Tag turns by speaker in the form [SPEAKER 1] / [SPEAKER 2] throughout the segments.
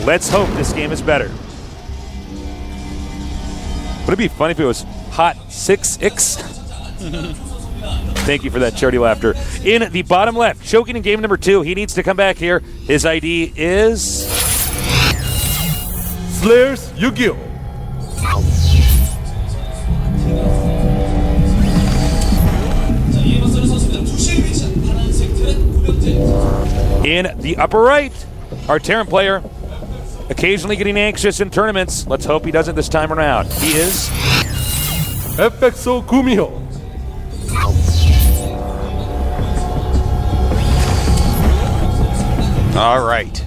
[SPEAKER 1] Let's hope this game is better. Would it be funny if it was Hot 6X? Thank you for that charity laughter. In the bottom left, choking in game number 2. He needs to come back here. His ID is Slayer's YugiOh. In the upper right, our Terran player, occasionally getting anxious in tournaments. Let's hope he doesn't this time around. He is FXO GuMiho.
[SPEAKER 2] All right.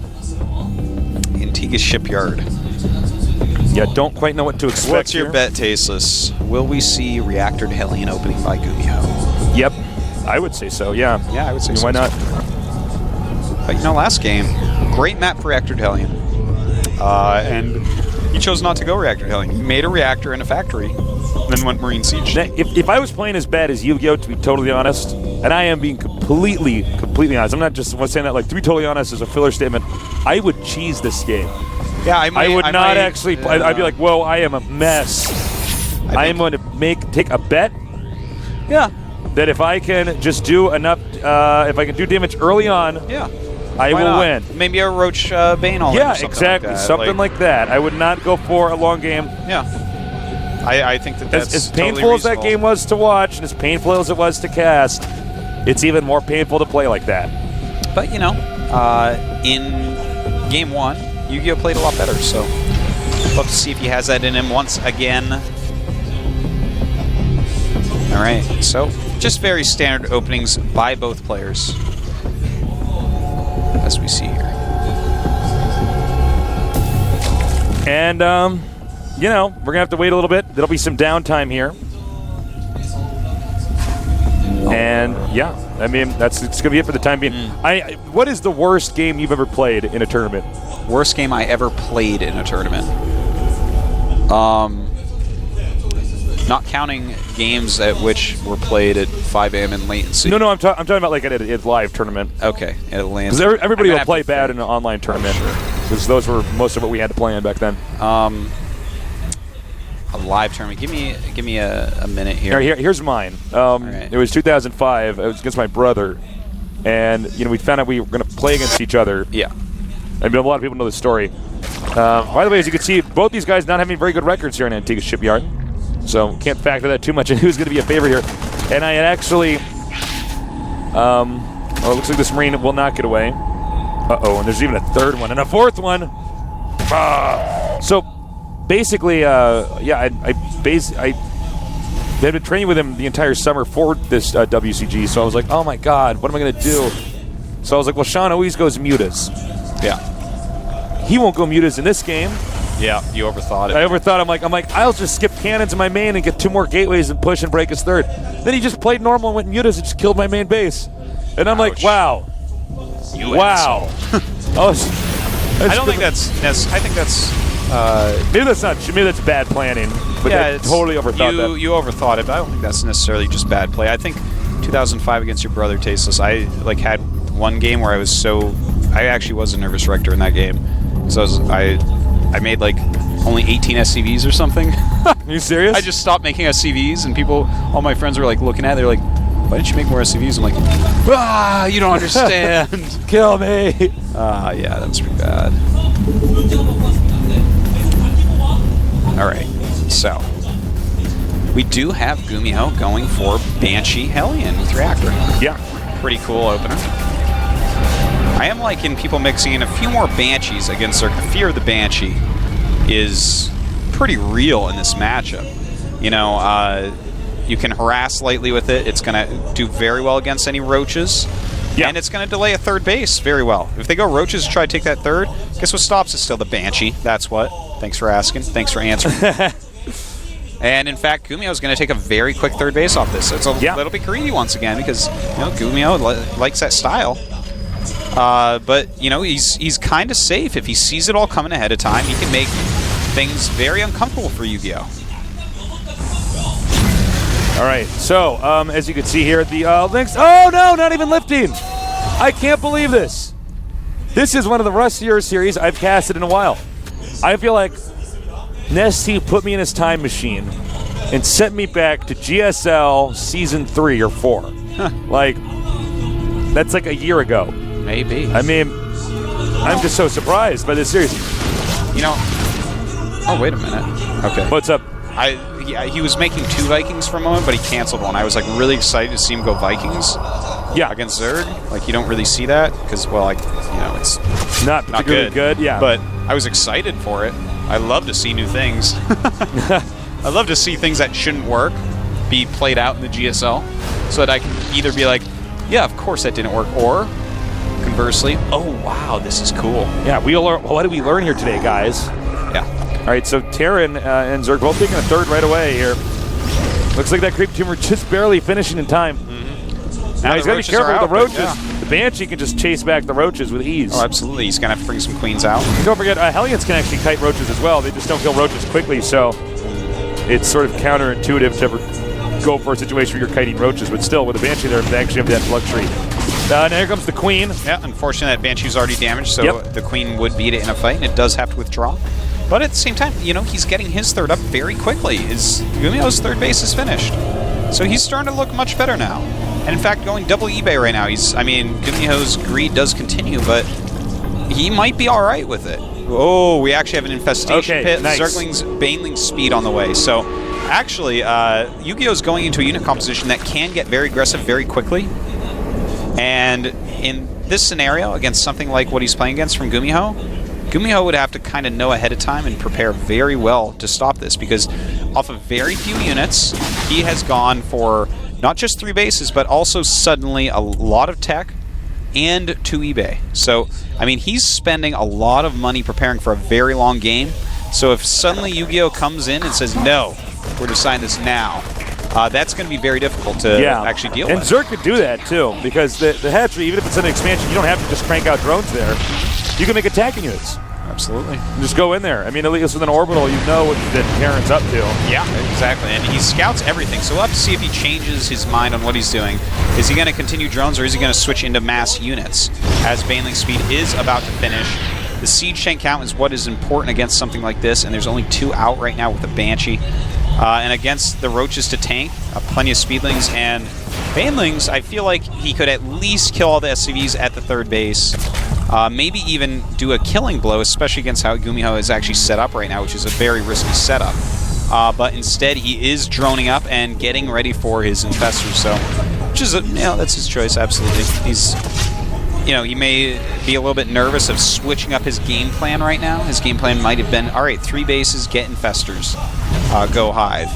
[SPEAKER 2] Antigua Shipyard.
[SPEAKER 1] Yeah, don't quite know what to expect.
[SPEAKER 2] What's your
[SPEAKER 1] here.
[SPEAKER 2] bet, Tasteless? Will we see Reactor to Hellion opening by GuMiho?
[SPEAKER 1] Yep, I would say so, yeah.
[SPEAKER 2] Yeah, I would say so.
[SPEAKER 1] Why not?
[SPEAKER 2] But you know, last game, great map for Reactor to Hellion. And you chose not to go Reactor to Hellion. You made a reactor in a factory, then went Marine Siege.
[SPEAKER 1] Now, if I was playing as bad as YugiOh, to be totally honest, and I am being completely honest, I'm not just saying that like to be totally honest as a filler statement, I would cheese this game.
[SPEAKER 2] Yeah,
[SPEAKER 1] I would not actually play. I'd be like, whoa, I am a mess. I am going to take a bet.
[SPEAKER 2] Yeah.
[SPEAKER 1] That if I can just do enough, if I can do damage early on,
[SPEAKER 2] yeah,
[SPEAKER 1] I will win.
[SPEAKER 2] Maybe a Roach Bane all
[SPEAKER 1] yeah,
[SPEAKER 2] in or
[SPEAKER 1] exactly.
[SPEAKER 2] like that.
[SPEAKER 1] Something like that. I would not go for a long game.
[SPEAKER 2] Yeah. I think that's
[SPEAKER 1] as
[SPEAKER 2] totally
[SPEAKER 1] painful as that
[SPEAKER 2] reasonable.
[SPEAKER 1] game was to watch, and as painful as it was to cast, it's even more painful to play like that.
[SPEAKER 2] But you know, in game 1, YugiOh played a lot better. So, love to see if he has that in him once again. All right. So, just very standard openings by both players, as we see here.
[SPEAKER 1] And you know, we're gonna have to wait a little bit. There'll be some downtime here. And yeah, I mean it's gonna be it for the time being. What is the worst game you've ever played in a tournament?
[SPEAKER 2] Worst game I ever played in a tournament. Not counting games at which were played at 5 a.m. in latency.
[SPEAKER 1] No, I'm talking about like at a live tournament.
[SPEAKER 2] Okay, at Atlanta.
[SPEAKER 1] Because everybody will play bad in an online tournament. Because those were most of what we had to play in back then.
[SPEAKER 2] A live tournament. Give me a minute here.
[SPEAKER 1] Here's mine.
[SPEAKER 2] Right.
[SPEAKER 1] It was 2005. It was against my brother, and you know we found out we were going to play against each other.
[SPEAKER 2] Yeah.
[SPEAKER 1] I mean, a lot of people know the story. By the way, as you can see, both these guys not having very good records here in Antigua Shipyard, so can't factor that too much in who's going to be a favorite here. And I had actually, well, it looks like this Marine will not get away. Uh-oh, and there's even a third one and a fourth one. So basically, yeah, I had been training with him the entire summer for this WCG, so I was like, oh my god, what am I going to do? So I was like, well, Sean always goes mutas.
[SPEAKER 2] Yeah.
[SPEAKER 1] He won't go mutas in this game.
[SPEAKER 2] Yeah, you overthought it.
[SPEAKER 1] I overthought. I'm like, I'll just skip cannons in my main and get 2 more gateways and push and break his third. Then he just played normal and went mutas and just killed my main base. And I'm like, wow. Wow.
[SPEAKER 2] I don't think that's. I think that's.
[SPEAKER 1] Maybe that's not. Maybe that's bad planning. But
[SPEAKER 2] yeah,
[SPEAKER 1] I totally overthought that.
[SPEAKER 2] You overthought it, but I don't think that's necessarily just bad play. I think 2005 against your brother, Tasteless, I like had one game where I actually was a nervous wreck during that game. So I made like only 18 SCVs or something.
[SPEAKER 1] Are you serious?
[SPEAKER 2] I just stopped making SCVs, and all my friends were like looking at it. They're like, why didn't you make more SCVs? I'm like, you don't understand.
[SPEAKER 1] Kill me.
[SPEAKER 2] Yeah, that was pretty bad. All right, so we do have GuMiho going for Banshee Hellion with Reactor.
[SPEAKER 1] Yeah.
[SPEAKER 2] Pretty cool opener. I am liking people mixing in a few more Banshees against Zerg. The fear of the Banshee is pretty real in this matchup. You know, you can harass lightly with it. It's going to do very well against any roaches. Yeah. And it's going to delay a third base very well. If they go roaches to try to take that third, guess what stops? It's still the Banshee. That's what. Thanks for asking. Thanks for answering. And in fact, GuMiho is going to take a very quick third base off this. So it's a little bit greedy once again because GuMiho likes that style. But you know he's kind of safe. If he sees it all coming ahead of time, he can make things very uncomfortable for YugiOh.
[SPEAKER 1] All right, so as you can see here, the links. Oh no, not even lifting! I can't believe this. This is one of the rustier series I've casted in a while. I feel like Nesty put me in his time machine and sent me back to GSL Season 3 or 4. Like, that's like a year ago.
[SPEAKER 2] Maybe.
[SPEAKER 1] I mean, I'm just so surprised by this series.
[SPEAKER 2] You know, oh, wait a minute. Okay.
[SPEAKER 1] What's up?
[SPEAKER 2] He was making 2 Vikings for a moment, but he canceled one. I was like really excited to see him go Vikings.
[SPEAKER 1] Yeah.
[SPEAKER 2] Against Zerg. Like, you don't really see that because, well, like, you know, it's
[SPEAKER 1] not particularly good. Yeah.
[SPEAKER 2] But I was excited for it. I love to see new things. I love to see things that shouldn't work be played out in the GSL so that I can either be like, yeah, of course that didn't work, or conversely, oh, wow, this is cool.
[SPEAKER 1] Yeah, what did we learn here today, guys?
[SPEAKER 2] Yeah.
[SPEAKER 1] All right, so Terran and Zerg both taking a third right away here. Looks like that creep tumor just barely finishing in time. Now he's got to be careful with the roaches. Yeah. The Banshee can just chase back the roaches with ease.
[SPEAKER 2] Oh, absolutely. He's going to have to bring some queens out.
[SPEAKER 1] Don't forget, Hellions can actually kite roaches as well. They just don't kill roaches quickly, so it's sort of counterintuitive to ever go for a situation where you're kiting roaches, but still, with the Banshee there, they actually have that luxury. Now here comes the Queen.
[SPEAKER 2] Yeah, unfortunately, that Banshee's already damaged, so the Queen would beat it in a fight, and it does have to withdraw. But at the same time, you know, he's getting his third up very quickly. GuMiho's third base is finished. So he's starting to look much better now. And in fact, going double eBay right now, GuMiho's greed does continue, but he might be all right with it. Oh, we actually have an infestation pit.
[SPEAKER 1] Nice.
[SPEAKER 2] Zergling's Baneling speed on the way. So actually, Yu-Gi-Oh's going into a unit composition that can get very aggressive very quickly. And in this scenario, against something like what he's playing against from GuMiho would have to kind of know ahead of time and prepare very well to stop this, because off of very few units, he has gone for not just 3 bases, but also suddenly a lot of tech and 2 eBay. So, I mean, he's spending a lot of money preparing for a very long game. So if suddenly Yu-Gi-Oh comes in and says, no, we're deciding this now, that's going to be very difficult to actually deal with.
[SPEAKER 1] And Zerg could do that, too, because the hatchery, even if it's an expansion, you don't have to just crank out drones there. You can make attacking units.
[SPEAKER 2] Absolutely.
[SPEAKER 1] And just go in there. I mean, at least with an orbital, you know what that Terran's up to.
[SPEAKER 2] Yeah, exactly. And he scouts everything, so we'll have to see if he changes his mind on what he's doing. Is he going to continue drones, or is he going to switch into mass units? As Baneling speed is about to finish, the siege tank count is what is important against something like this, and there's only 2 out right now with the Banshee. And against the roaches to tank, plenty of speedlings and Banelings, I feel like he could at least kill all the SCVs at the third base. Maybe even do a killing blow, especially against how GuMiho is actually set up right now, which is a very risky setup. But instead, he is droning up and getting ready for his infestors. So, which is, that's his choice, absolutely. He's, he may be a little bit nervous of switching up his game plan right now. His game plan might have been, all right, 3 bases, get infestors, go hive,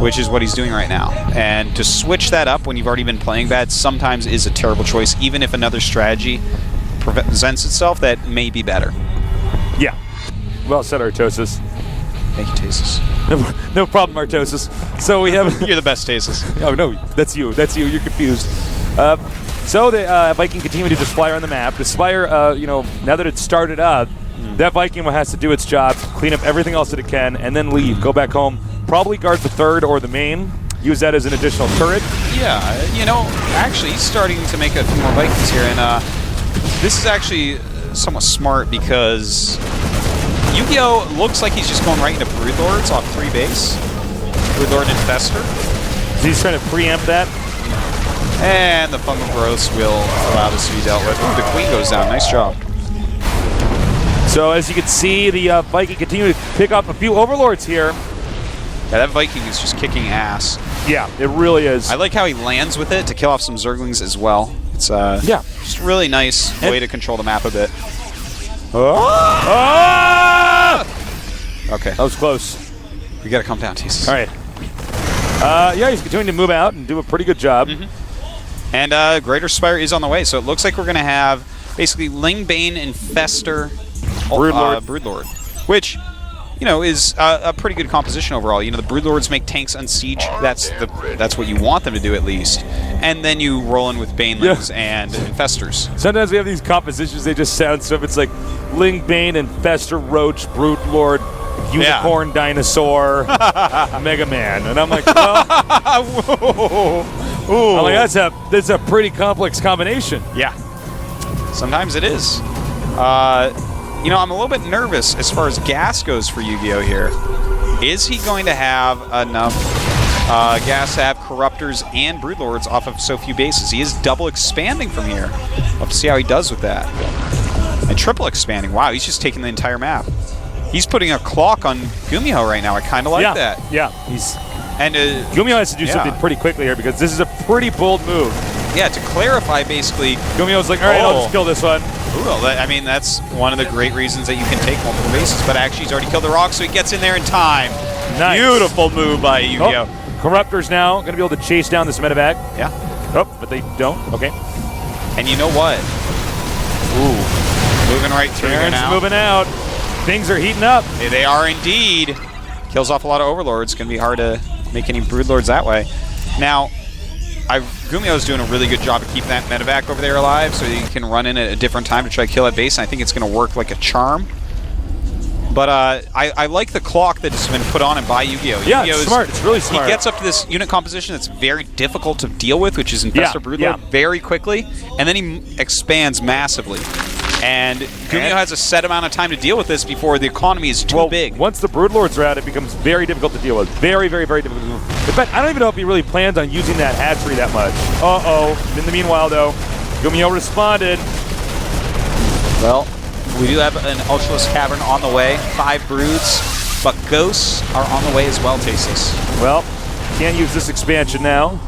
[SPEAKER 2] which is what he's doing right now. And to switch that up when you've already been playing bad sometimes is a terrible choice, even if another strategy presents itself that may be better.
[SPEAKER 1] Yeah. Well said, Artosis.
[SPEAKER 2] Thank you, Tasis.
[SPEAKER 1] No problem, Artosis. So we have...
[SPEAKER 2] You're the best, Tasis.
[SPEAKER 1] Oh, no, that's you. That's you. You're confused. So the Viking continue to just fly around the map. The Spire, now that it's started up, that Viking has to do its job, clean up everything else that it can, and then leave. Go back home. Probably guard the third or the main. Use that as an additional turret. Yeah,
[SPEAKER 2] actually, he's starting to make a few more Vikings here, and this is actually somewhat smart because Yu-Gi-Oh looks like he's just going right into Broodlords off 3 base. Broodlord Infestor.
[SPEAKER 1] He's trying to preempt that.
[SPEAKER 2] And the fungal growths will allow this to be dealt with. Ooh, the Queen goes down. Nice job.
[SPEAKER 1] So as you can see, the Viking continue to pick up a few Overlords here.
[SPEAKER 2] Yeah, that Viking is just kicking ass.
[SPEAKER 1] Yeah, it really is.
[SPEAKER 2] I like how he lands with it to kill off some Zerglings as well. It's just a really nice way to control the map a bit. Okay.
[SPEAKER 1] That was close.
[SPEAKER 2] We gotta calm down, Tasis.
[SPEAKER 1] All right. He's continuing to move out and do a pretty good job.
[SPEAKER 2] And Greater Spire is on the way, so it looks like we're going to have basically Lingbane, Infestor, Broodlord, which, is a pretty good composition overall. The Broodlords make tanks unsiege. That's what you want them to do at least. And then you roll in with Banelings and Infestors.
[SPEAKER 1] Sometimes we have these compositions, they just sound stuff. It's like Lingbane, Infestor, Roach, Broodlord, Unicorn, Dinosaur, Mega Man. And I'm like, well... I'm like, that's a pretty complex combination.
[SPEAKER 2] Yeah. Sometimes it is. You know, I'm a little bit nervous as far as gas goes for YugiOh here. Is he going to have enough gas to have Corruptors and Broodlords off of so few bases? He is double expanding from here. We'll have to see how he does with that. And triple expanding. Wow, he's just taking the entire map. He's putting a clock on GuMiho right now. I kind of like that.
[SPEAKER 1] Yeah, and GuMiho has to do something pretty quickly here because this is a pretty bold move.
[SPEAKER 2] Yeah, to clarify, basically,
[SPEAKER 1] GuMiho's like, all right, I'll just kill this one.
[SPEAKER 2] Ooh, I mean, that's one of the great reasons that you can take multiple bases, but actually he's already killed the rock, so he gets in there in time.
[SPEAKER 1] Nice.
[SPEAKER 2] Beautiful move by YugiOh.
[SPEAKER 1] Oh, Corruptors now going to be able to chase down this medevac.
[SPEAKER 2] Yeah.
[SPEAKER 1] Oh, but they don't. Okay.
[SPEAKER 2] And you know what? Ooh. Moving right through here now.
[SPEAKER 1] Moving out. Things are heating up.
[SPEAKER 2] They are indeed. Kills off a lot of Overlords. Going to be hard to make any Broodlords that way. Now, GuMiho is doing a really good job of keeping that medevac over there alive, so he can run in at a different time to try to kill that base, and I think it's going to work like a charm. But I like the clock that has been put on him by YugiOh.
[SPEAKER 1] Yeah, it's smart. It's really smart.
[SPEAKER 2] He gets up to this unit composition that's very difficult to deal with, which is Infestor Broodlord very quickly, and then he expands massively. And GuMiho has a set amount of time to deal with this before the economy is too big.
[SPEAKER 1] Once the Broodlords are out, it becomes very difficult to deal with. Very, very, very difficult. In fact, I don't even know if he really plans on using that hatchery that much. Uh-oh. In the meanwhile, though, GuMiho responded.
[SPEAKER 2] Well, we do have an Ultralisk Cavern on the way. 5 broods, but ghosts are on the way as well, Tasteless.
[SPEAKER 1] Well, can't use this expansion now.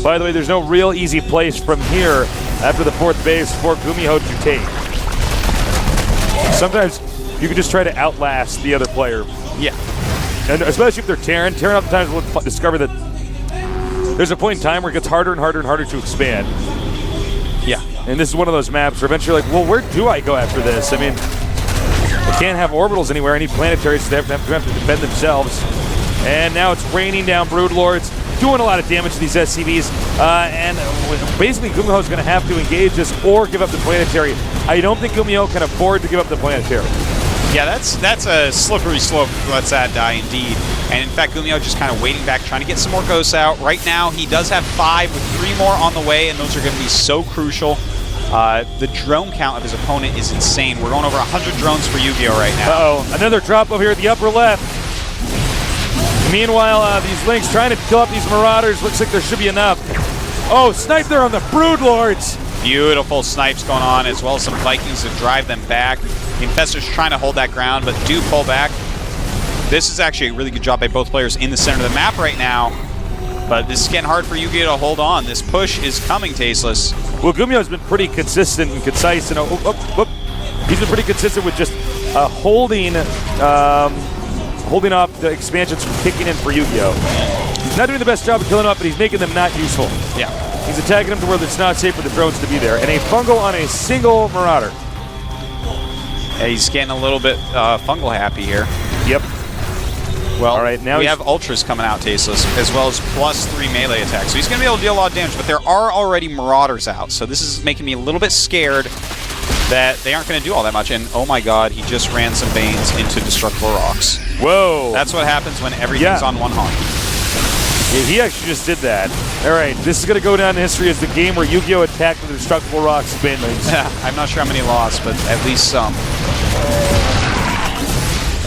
[SPEAKER 1] By the way, there's no real easy place from here after the 4th base for GuMiho to take. Sometimes you can just try to outlast the other player.
[SPEAKER 2] Yeah.
[SPEAKER 1] And especially if they're Terran. Terran oftentimes will discover that there's a point in time where it gets harder and harder and harder to expand.
[SPEAKER 2] Yeah.
[SPEAKER 1] And this is one of those maps where eventually you're like, well, where do I go after this? I mean, they can't have orbitals anywhere. I need planetaries, so they have to defend themselves. And now it's raining down Broodlords, doing a lot of damage to these SCVs. And basically, GuMiho is going to have to engage this or give up the planetary. I don't think GuMiho can afford to give up the planetary.
[SPEAKER 2] Yeah, that's a slippery slope to let that die, indeed. And in fact, GuMiho just kind of waiting back, trying to get some more ghosts out. Right now, he does have 5 with 3 more on the way, and those are going to be so crucial. The drone count of his opponent is insane. We're going over 100 drones for YugiOh right now.
[SPEAKER 1] Uh-oh, another drop over here at the upper left. Meanwhile, these Lynx trying to kill up these Marauders. Looks like there should be enough. Oh, snipe there on the Broodlords.
[SPEAKER 2] Beautiful snipes going on, as well as some Vikings to drive them back. The Infestors trying to hold that ground, but do pull back. This is actually a really good job by both players in the center of the map right now. But this is getting hard for YugiOh to hold on. This push is coming, Tasteless.
[SPEAKER 1] Well, GuMiho has been pretty consistent and concise. And he's been pretty consistent with just holding off the expansions from kicking in for YugiOh. He's not doing the best job of killing them up, but he's making them not useful.
[SPEAKER 2] Yeah.
[SPEAKER 1] He's attacking them to where it's not safe for the drones to be there. And a fungal on a single Marauder.
[SPEAKER 2] Yeah, he's getting a little bit fungal happy here.
[SPEAKER 1] Yep.
[SPEAKER 2] Well,
[SPEAKER 1] all right, now
[SPEAKER 2] we have Ultras coming out, Tasteless, as well as +3 melee attacks. So he's going to be able to deal a lot of damage, but there are already Marauders out. So this is making me a little bit scared that they aren't going to do all that much. And oh my god, he just ran some Banes into Destructible Rocks.
[SPEAKER 1] Whoa.
[SPEAKER 2] That's what happens when everything's on one haunt.
[SPEAKER 1] Yeah, he actually just did that. All right, this is going to go down in history as the game where Yu-Gi-Oh! Attacked the Destructible Rocks Banelings.
[SPEAKER 2] I'm not sure how many lost, but at least some.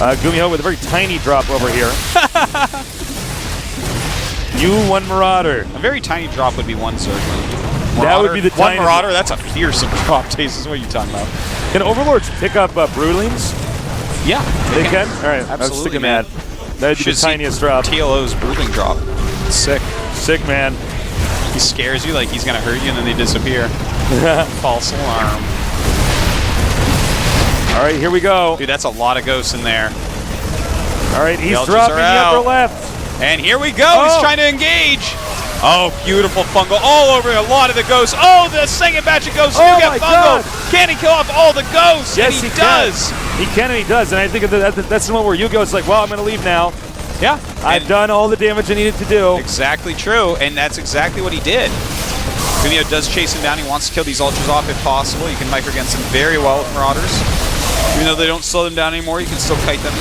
[SPEAKER 1] GuMiho with a very tiny drop over here. One Marauder.
[SPEAKER 2] A very tiny drop would be 1 Zerg.
[SPEAKER 1] That would be the
[SPEAKER 2] one Marauder. That's a fearsome drop, Tasteless. What are you talking about?
[SPEAKER 1] Can Overlords pick up Broodlings?
[SPEAKER 2] Yeah,
[SPEAKER 1] they can. All right,
[SPEAKER 2] absolutely,
[SPEAKER 1] man. That'd be the tiniest drop.
[SPEAKER 2] TLO's Broodling drop. Sick.
[SPEAKER 1] Sick, man.
[SPEAKER 2] He scares you like he's going to hurt you, and then they disappear. False alarm.
[SPEAKER 1] All right, here we go.
[SPEAKER 2] Dude, that's a lot of ghosts in there.
[SPEAKER 1] All right, he's dropping the upper left.
[SPEAKER 2] And here we go. He's trying to engage. Oh, beautiful fungal all over a lot of the ghosts. Oh, the second batch of ghosts.
[SPEAKER 1] Oh,
[SPEAKER 2] you get fungal. Can he kill off all the ghosts?
[SPEAKER 1] Yes,
[SPEAKER 2] and he does.
[SPEAKER 1] He can and he does. And I think that's the one where YugiOh's like, well, I'm going to leave now.
[SPEAKER 2] Yeah.
[SPEAKER 1] I've done all the damage I needed to do.
[SPEAKER 2] Exactly true. And that's exactly what he did. GuMiho does chase him down. He wants to kill these Ultras off if possible. You can micro against them very well with Marauders. Even though they don't slow them down anymore, you can still kite them.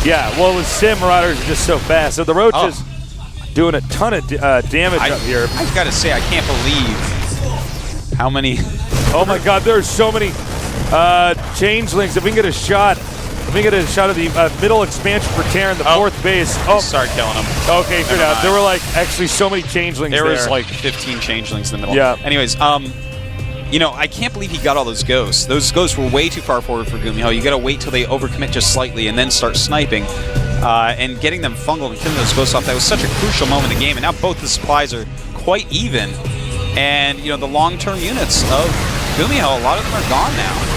[SPEAKER 1] Yeah, well, with Sim, Marauders are just so fast. So the Roach is doing a ton of damage up here.
[SPEAKER 2] I've got to say, I can't believe how many...
[SPEAKER 1] Oh my god, there's so many... Changelings, if we can get a shot. If we get a shot of the middle expansion for Terran, the fourth base. Oh,
[SPEAKER 2] start killing them.
[SPEAKER 1] Okay, figured out. There were like actually so many changelings there.
[SPEAKER 2] There was like 15 changelings in the middle.
[SPEAKER 1] Yeah.
[SPEAKER 2] Anyways, you know, I can't believe he got all those ghosts. Those ghosts were way too far forward for GuMiho. You got to wait till they overcommit just slightly and then start sniping. And getting them fungal and killing those ghosts off, that was such a crucial moment in the game. And now both the supplies are quite even. And, you know, the long-term units of GuMiho, a lot of them are gone now.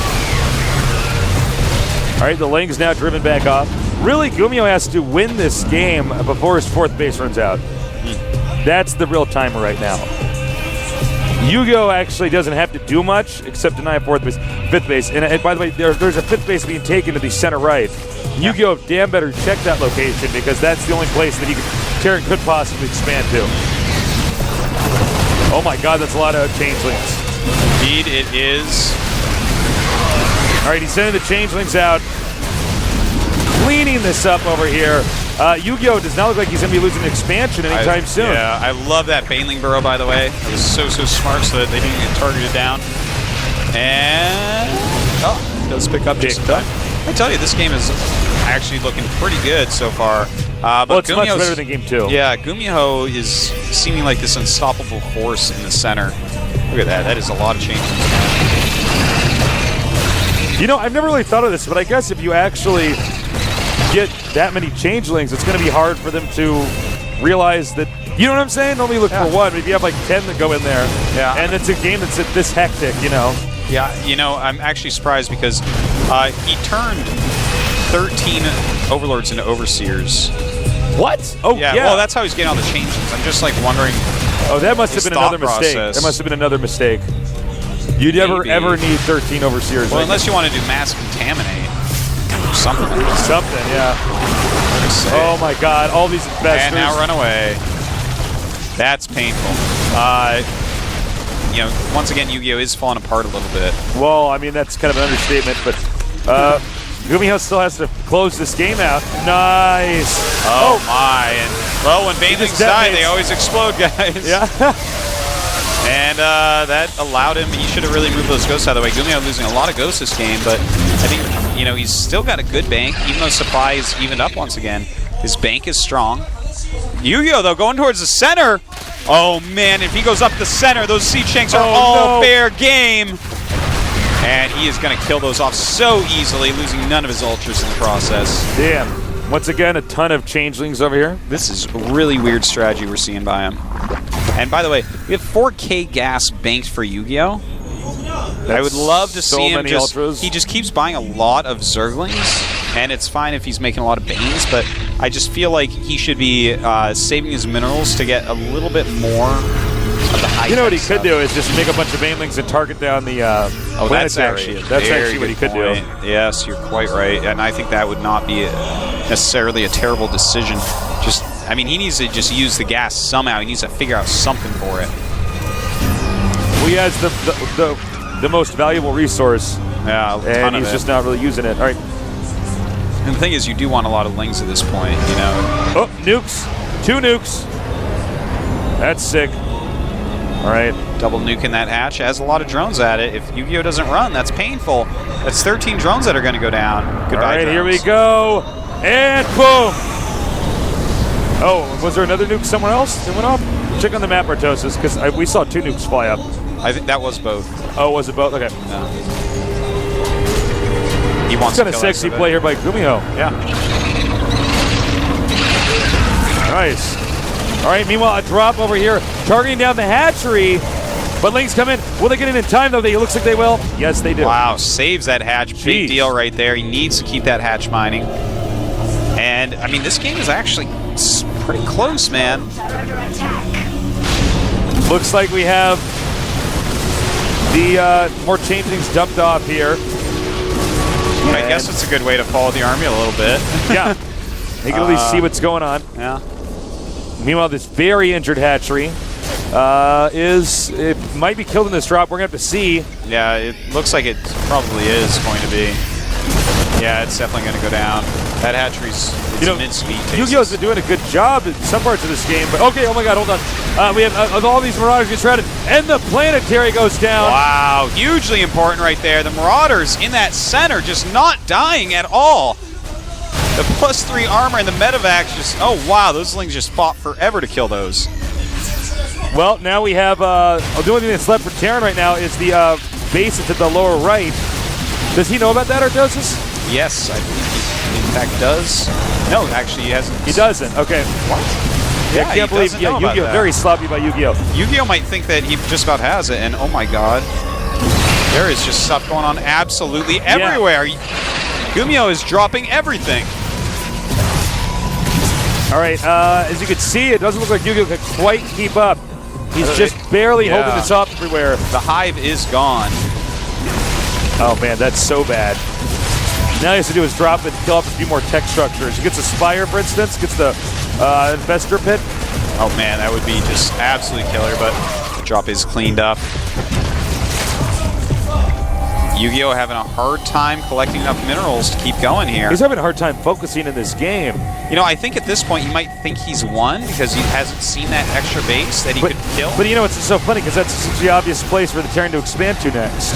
[SPEAKER 1] All right, the lane's now driven back off. Really, GuMiho has to win this game before his fourth base runs out. That's the real timer right now. YugiOh actually doesn't have to do much except deny a fifth base. And by the way, there's a fifth base being taken to the center right. YugiOh damn better check that location because that's the only place that Terran could possibly expand to. Oh my God, that's a lot of changelings.
[SPEAKER 2] Indeed, it is.
[SPEAKER 1] All right, he's sending the changelings out, cleaning this up over here. YugiOh does not look like he's going to be losing expansion anytime soon.
[SPEAKER 2] Yeah, I love that Baneling Burrow, by the way. It was so smart so that they didn't get targeted down. And, it does pick up just in time. I tell you, this game is actually looking pretty good so far.
[SPEAKER 1] Well, it's much better than Game 2.
[SPEAKER 2] Yeah, GuMiho is seeming like this unstoppable force in the center. Look at that. That is a lot of changes.
[SPEAKER 1] You know, I've never really thought of this, but I guess if you actually get that many changelings, it's going to be hard for them to realize that, you know what I'm saying? Only look for one. If you have like 10 that go in there, and it's a game that's this hectic, you know.
[SPEAKER 2] Yeah, you know, I'm actually surprised because he turned 13 Overlords into Overseers.
[SPEAKER 1] What? Oh, yeah.
[SPEAKER 2] Well, that's how he's getting all the changelings. I'm just like wondering.
[SPEAKER 1] Oh, that must have been another mistake. That must have been another mistake. You'd never ever need 13 Overseers.
[SPEAKER 2] Well, unless you want to do mass contaminate or something like that.
[SPEAKER 1] Something, yeah. Oh my God, all these investors.
[SPEAKER 2] And now run away. That's painful. You know, once again, YugiOh is falling apart a little bit.
[SPEAKER 1] Well, I mean, that's kind of an understatement, but GuMiho still has to close this game out. Nice.
[SPEAKER 2] Oh my. And, well, when Banelings die, they always explode, guys.
[SPEAKER 1] Yeah.
[SPEAKER 2] And that allowed him, he should have really moved those ghosts out of the way. GuMiho losing a lot of ghosts this game, but I think, you know, he's still got a good bank, even though supply is evened up once again. His bank is strong. YugiOh, though, going towards the center. Oh, man, if he goes up the center, those Siege Shanks are all fair game. And he is going to kill those off so easily, losing none of his ultras in the process.
[SPEAKER 1] Damn. Once again, a ton of changelings over here.
[SPEAKER 2] This is a really weird strategy we're seeing by him. And by the way, we have 4K gas banked for YugiOh. I would love to see him
[SPEAKER 1] ultras.
[SPEAKER 2] He just keeps buying a lot of Zerglings, and it's fine if he's making a lot of Banes, but I just feel like he should be saving his minerals to get a little bit more of the high.
[SPEAKER 1] You know what he could do is just make a bunch of Banelings and target down the
[SPEAKER 2] that's actually
[SPEAKER 1] what he could do.
[SPEAKER 2] Yes, you're quite right, and I think that would not be necessarily a terrible decision. Just, I mean, he needs to just use the gas somehow. He needs to figure out something for it.
[SPEAKER 1] Well, he has the most valuable resource.
[SPEAKER 2] Yeah,
[SPEAKER 1] and he's just not really using it. All right.
[SPEAKER 2] And the thing is, you do want a lot of lings at this point, you know.
[SPEAKER 1] Oh, nukes. 2 nukes. That's sick. All right.
[SPEAKER 2] Double nuking that hatch. Has a lot of drones at it. If YugiOh doesn't run, that's painful. That's 13 drones that are going to go down. Goodbye,
[SPEAKER 1] all right,
[SPEAKER 2] drones.
[SPEAKER 1] Here we go. And boom. Oh, was there another nuke somewhere else that went off? Check on the map, Artosis, because we saw 2 nukes fly up.
[SPEAKER 2] I think that was both.
[SPEAKER 1] Oh, was it both? Okay.
[SPEAKER 2] Yeah. He wants
[SPEAKER 1] kind of sexy play here by GuMiho.
[SPEAKER 2] Yeah.
[SPEAKER 1] Nice. All right, meanwhile, a drop over here, targeting down the hatchery. But Lings come in. Will they get in time, though? It looks like they will. Yes, they do.
[SPEAKER 2] Wow, saves that hatch.
[SPEAKER 1] Jeez.
[SPEAKER 2] Big deal right there. He needs to keep that hatch mining. And, I mean, this game is actually pretty close, man.
[SPEAKER 1] Looks like we have the more changelings dumped off here.
[SPEAKER 2] I guess it's a good way to follow the army a little bit.
[SPEAKER 1] Yeah. They can at least see what's going on.
[SPEAKER 2] Yeah.
[SPEAKER 1] Meanwhile, this very injured hatchery it might be killed in this drop. We're going to have to see.
[SPEAKER 2] Yeah, it looks like it probably is going to be. Yeah, it's definitely going to go down. That hatchery's mid-speed.
[SPEAKER 1] YugiOh's been doing a good job in some parts of this game, but okay, oh my god, hold on. We have all these Marauders get shredded, and the planetary goes down.
[SPEAKER 2] Wow, hugely important right there. The Marauders in that center just not dying at all. The +3 armor and the medevacs just, oh wow, those things just fought forever to kill those.
[SPEAKER 1] Well, now we have, the only thing that's left for Terran right now is the base to the lower right. Does he know about that, Artosis?
[SPEAKER 2] Yes, I believe he in fact does. No, actually he hasn't.
[SPEAKER 1] He doesn't, okay.
[SPEAKER 2] What?
[SPEAKER 1] Yeah, I can't believe, YugiOh, very sloppy by YugiOh.
[SPEAKER 2] YugiOh might think that he just about has it, and oh my god. There is just stuff going on absolutely everywhere. Yeah. GuMiho is dropping everything.
[SPEAKER 1] All right, as you can see, it doesn't look like YugiOh can quite keep up. He's just barely holding this up everywhere.
[SPEAKER 2] The hive is gone.
[SPEAKER 1] Oh man, that's so bad. Now he has to do is drop it and kill off a few more tech structures. He gets a Spire, for instance, gets the Infestor Pit.
[SPEAKER 2] Oh man, that would be just absolutely killer, but the drop is cleaned up. YugiOh having a hard time collecting enough minerals to keep going here.
[SPEAKER 1] He's having a hard time focusing in this game.
[SPEAKER 2] You know, I think at this point you might think he's won because he hasn't seen that extra base that he could kill.
[SPEAKER 1] But you know, it's so funny because that's such the obvious place for the Terran to expand to next.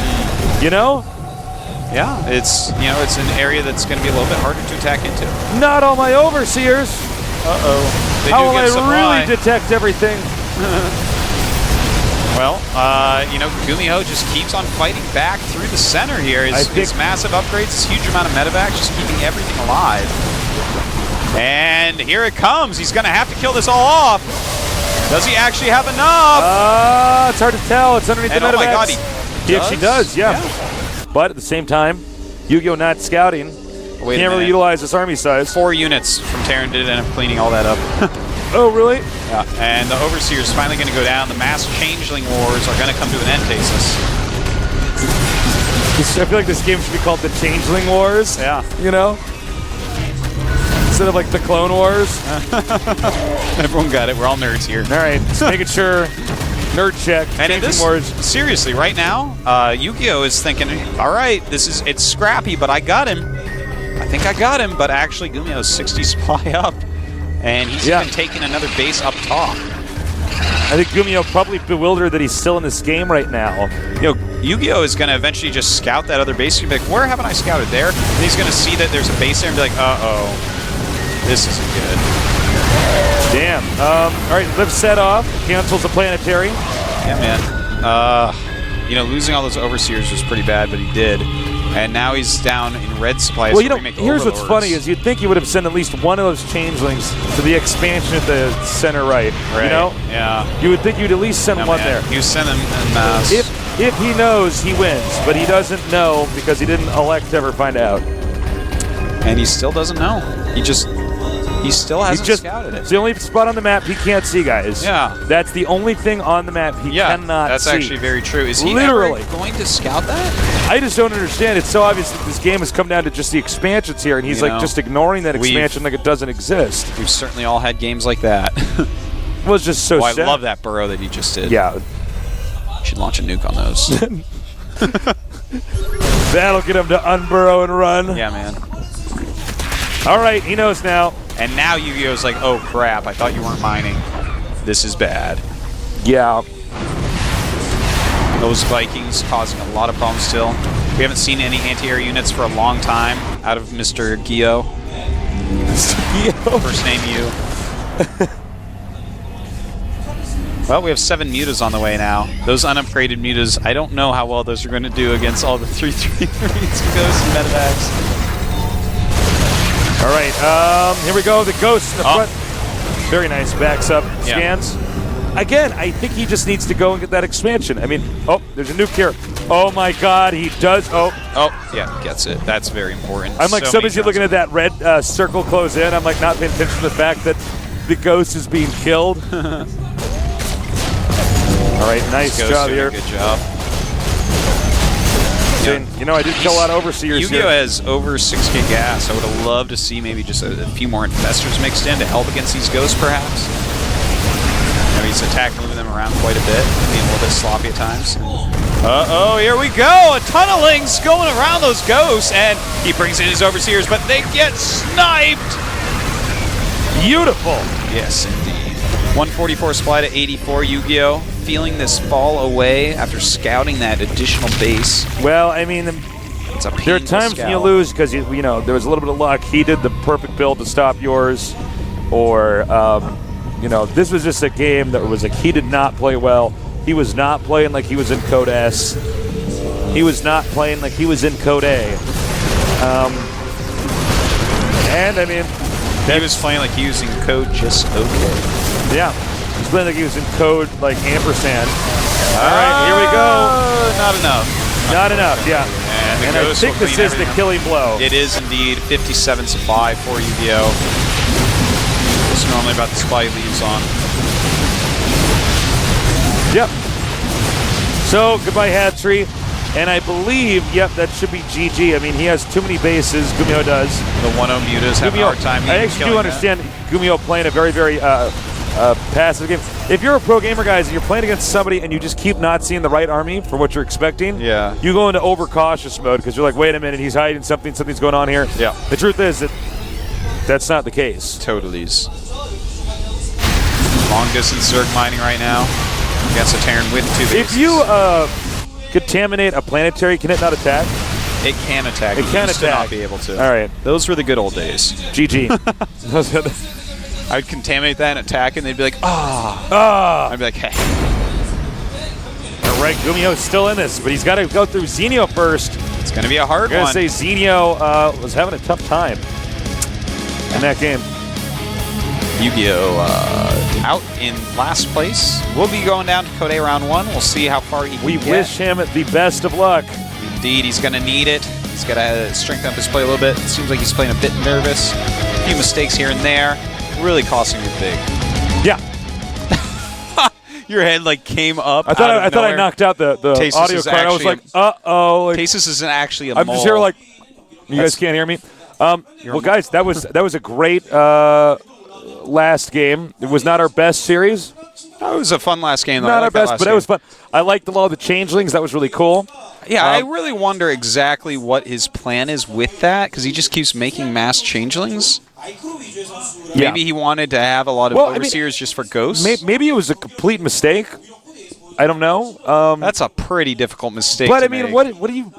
[SPEAKER 1] You know?
[SPEAKER 2] Yeah, it's it's an area that's going to be a little bit harder to attack into.
[SPEAKER 1] Not all my overseers.
[SPEAKER 2] Uh-oh.
[SPEAKER 1] How will I really detect everything?
[SPEAKER 2] Well, GuMiho just keeps on fighting back through the center here. His massive upgrades, his huge amount of medevac, just keeping everything alive. And here it comes. He's going to have to kill this all off. Does he actually have enough?
[SPEAKER 1] It's hard to tell. It's underneath the medevacs.
[SPEAKER 2] Oh my god,
[SPEAKER 1] he actually does, yeah. But at the same time, YugiOh not scouting. Can't really utilize this army size.
[SPEAKER 2] 4 units from Terran did end up cleaning all that up.
[SPEAKER 1] Oh, really?
[SPEAKER 2] Yeah, and the Overseer's finally going to go down. The mass changeling wars are going to come to an end, Tasis.
[SPEAKER 1] I feel like this game should be called the Changeling Wars.
[SPEAKER 2] Yeah.
[SPEAKER 1] You know? Instead of like the Clone Wars.
[SPEAKER 2] Everyone got it. We're all nerds here.
[SPEAKER 1] All right, just making sure. Nerd check.
[SPEAKER 2] And in this, seriously, right now, YugiOh is thinking, all right, it's scrappy, but I got him. I think I got him, but actually GuMiho is 60 supply up. And he's even taking another base up top.
[SPEAKER 1] I think GuMiho probably bewildered that he's still in this game right now.
[SPEAKER 2] You know, YugiOh is going to eventually just scout that other base. He's going to be like, where haven't I scouted there? And he's going to see that there's a base there and be like, uh-oh, this isn't good.
[SPEAKER 1] Damn. All right, Liv set off. Cancels the planetary.
[SPEAKER 2] Yeah, man. Losing all those Overseers was pretty bad, but he did. And now he's down in red supplies.
[SPEAKER 1] Well, here's what's funny is you'd think you would have sent at least one of those changelings to the expansion at the center right. You know?
[SPEAKER 2] Yeah.
[SPEAKER 1] You would think you'd at least send one there.
[SPEAKER 2] You send them en masse.
[SPEAKER 1] If he knows, he wins. But he doesn't know because he didn't elect to ever find out.
[SPEAKER 2] And he still doesn't know. He still hasn't scouted it.
[SPEAKER 1] It's the only spot on the map he can't see, guys.
[SPEAKER 2] Yeah.
[SPEAKER 1] That's the only thing on the map he cannot see.
[SPEAKER 2] That's actually very true. Is he
[SPEAKER 1] literally
[SPEAKER 2] ever going to scout that?
[SPEAKER 1] I just don't understand. It's so obvious that this game has come down to just the expansions here, and he's just ignoring that expansion like it doesn't exist.
[SPEAKER 2] We've certainly all had games like that.
[SPEAKER 1] It was just so sad.
[SPEAKER 2] I love that burrow that he just did.
[SPEAKER 1] Yeah.
[SPEAKER 2] You should launch a nuke on those.
[SPEAKER 1] That'll get him to unburrow and run.
[SPEAKER 2] Yeah, man.
[SPEAKER 1] All right, he knows now.
[SPEAKER 2] And now YugiOh's like, oh crap, I thought you weren't mining. This is bad.
[SPEAKER 1] Yeah.
[SPEAKER 2] Those Vikings causing a lot of problems still. We haven't seen any anti-air units for a long time out of Mr. GuMiho. First name you. Well, we have 7 mutas on the way now. Those unupgraded mutas, I don't know how well those are going to do against all the 3/3 ghosts and medevacs.
[SPEAKER 1] All right, here we go. The ghost in the front. Very nice. Backs up, scans. Again, I think he just needs to go and get that expansion. I mean, there's a nuke here. Oh my God, he does. Oh,
[SPEAKER 2] yeah, gets it. That's very important.
[SPEAKER 1] I'm like so busy looking at that red circle close in. I'm like not paying attention to the fact that the ghost is being killed. All right, nice job here.
[SPEAKER 2] Good job.
[SPEAKER 1] I did kill a lot of Overseers here.
[SPEAKER 2] YugiOh has over 6k gas. I would have loved to see maybe just a few more Infestors mixed in to help against these ghosts, perhaps. he's attacking, moving them around quite a bit, being a little bit sloppy at times. Uh-oh, here we go! A ton of Lings going around those ghosts, and he brings in his Overseers, but they get sniped!
[SPEAKER 1] Beautiful!
[SPEAKER 2] Yes, indeed. 144 supply to 84, YugiOh feeling this fall away after scouting that additional base.
[SPEAKER 1] Well, I mean,
[SPEAKER 2] It's a
[SPEAKER 1] there are times when you lose because, you know, there was a little bit of luck. He did the perfect build to stop yours. Or, you know, this was just a game that was like he did not play well. He was not playing like he was in Code S. He was not playing like he was in Code A. And, I mean...
[SPEAKER 2] He was playing like he was in Code just okay.
[SPEAKER 1] Yeah. He was playing like he was in Code like ampersand. All right, here we go.
[SPEAKER 2] Not enough.
[SPEAKER 1] Not enough, yeah.
[SPEAKER 2] And
[SPEAKER 1] I think this is the killing blow.
[SPEAKER 2] It is indeed 57 supply for YugiOh. It's normally about the supply he leaves on.
[SPEAKER 1] Yep. So, goodbye, Hatchery. And I believe, yep, that should be GG. I mean, he has too many bases. GuMiho does.
[SPEAKER 2] The 1-0 mutas have a hard time.
[SPEAKER 1] I actually do understand GuMiho playing a very, very passive game. If you're a pro gamer, guys, and you're playing against somebody and you just keep not seeing the right army for what you're expecting, you go into overcautious mode because you're like, wait a minute, he's hiding something, something's going on here.
[SPEAKER 2] Yeah.
[SPEAKER 1] The truth is that that's not the case.
[SPEAKER 2] Totally. Long distance Zerg mining right now. Against a Terran with 2 bases.
[SPEAKER 1] If you contaminate a planetary, can it not attack?
[SPEAKER 2] It can attack.
[SPEAKER 1] It can
[SPEAKER 2] used to
[SPEAKER 1] attack.
[SPEAKER 2] not be able to.
[SPEAKER 1] All right.
[SPEAKER 2] Those were the good old days.
[SPEAKER 1] GG.
[SPEAKER 2] I would contaminate that and attack, and they'd be like, ah. I'd be like, hey.
[SPEAKER 1] All right, GuMiho's still in this, but he's got to go through XENIO first.
[SPEAKER 2] It's going to be a hard one.
[SPEAKER 1] I gotta say, XENIO was having a tough time in that game.
[SPEAKER 2] YugiOh out in last place. We'll be going down to Code A round 1. We'll see how far he can get.
[SPEAKER 1] We wish him the best of luck.
[SPEAKER 2] Indeed, he's going to need it. He's got to strengthen up his play a little bit. It seems like he's playing a bit nervous. A few mistakes here and there. Really costing you big.
[SPEAKER 1] Yeah.
[SPEAKER 2] Your head like came up.
[SPEAKER 1] I thought I knocked out the audio card. I was like, uh-oh. Like,
[SPEAKER 2] Tasis isn't actually a
[SPEAKER 1] I'm
[SPEAKER 2] mole.
[SPEAKER 1] just here like, you guys can't hear me? Well, guys, that was a great last game. It was not our best series.
[SPEAKER 2] It was a fun last game, though.
[SPEAKER 1] Not our best, but it was fun. I liked a lot of the changelings. That was really cool.
[SPEAKER 2] Yeah, I really wonder exactly what his plan is with that, because he just keeps making mass changelings.
[SPEAKER 1] Yeah.
[SPEAKER 2] Maybe he wanted to have a lot of overseers just for ghosts.
[SPEAKER 1] Maybe it was a complete mistake. I don't know.
[SPEAKER 2] That's a pretty difficult mistake.
[SPEAKER 1] But I mean, what do you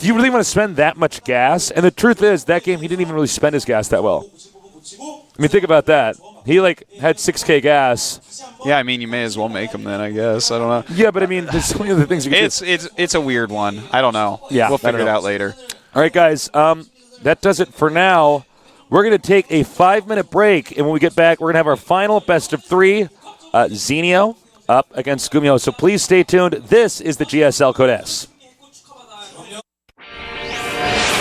[SPEAKER 1] really want to spend that much gas? And the truth is, that game he didn't even really spend his gas that well. I mean, think about that. He like had 6K gas.
[SPEAKER 2] Yeah, I mean, you may as well make them then, I guess. I don't know.
[SPEAKER 1] Yeah, but I mean, there's so many other things you can do.
[SPEAKER 2] It's a weird one. I don't know.
[SPEAKER 1] Yeah,
[SPEAKER 2] we'll figure it out later.
[SPEAKER 1] All right, guys. That does it for now. We're going to take a 5-minute break, and when we get back, we're going to have our final best of 3. XENIO up against GuMiho. So please stay tuned. This is the GSL Code S.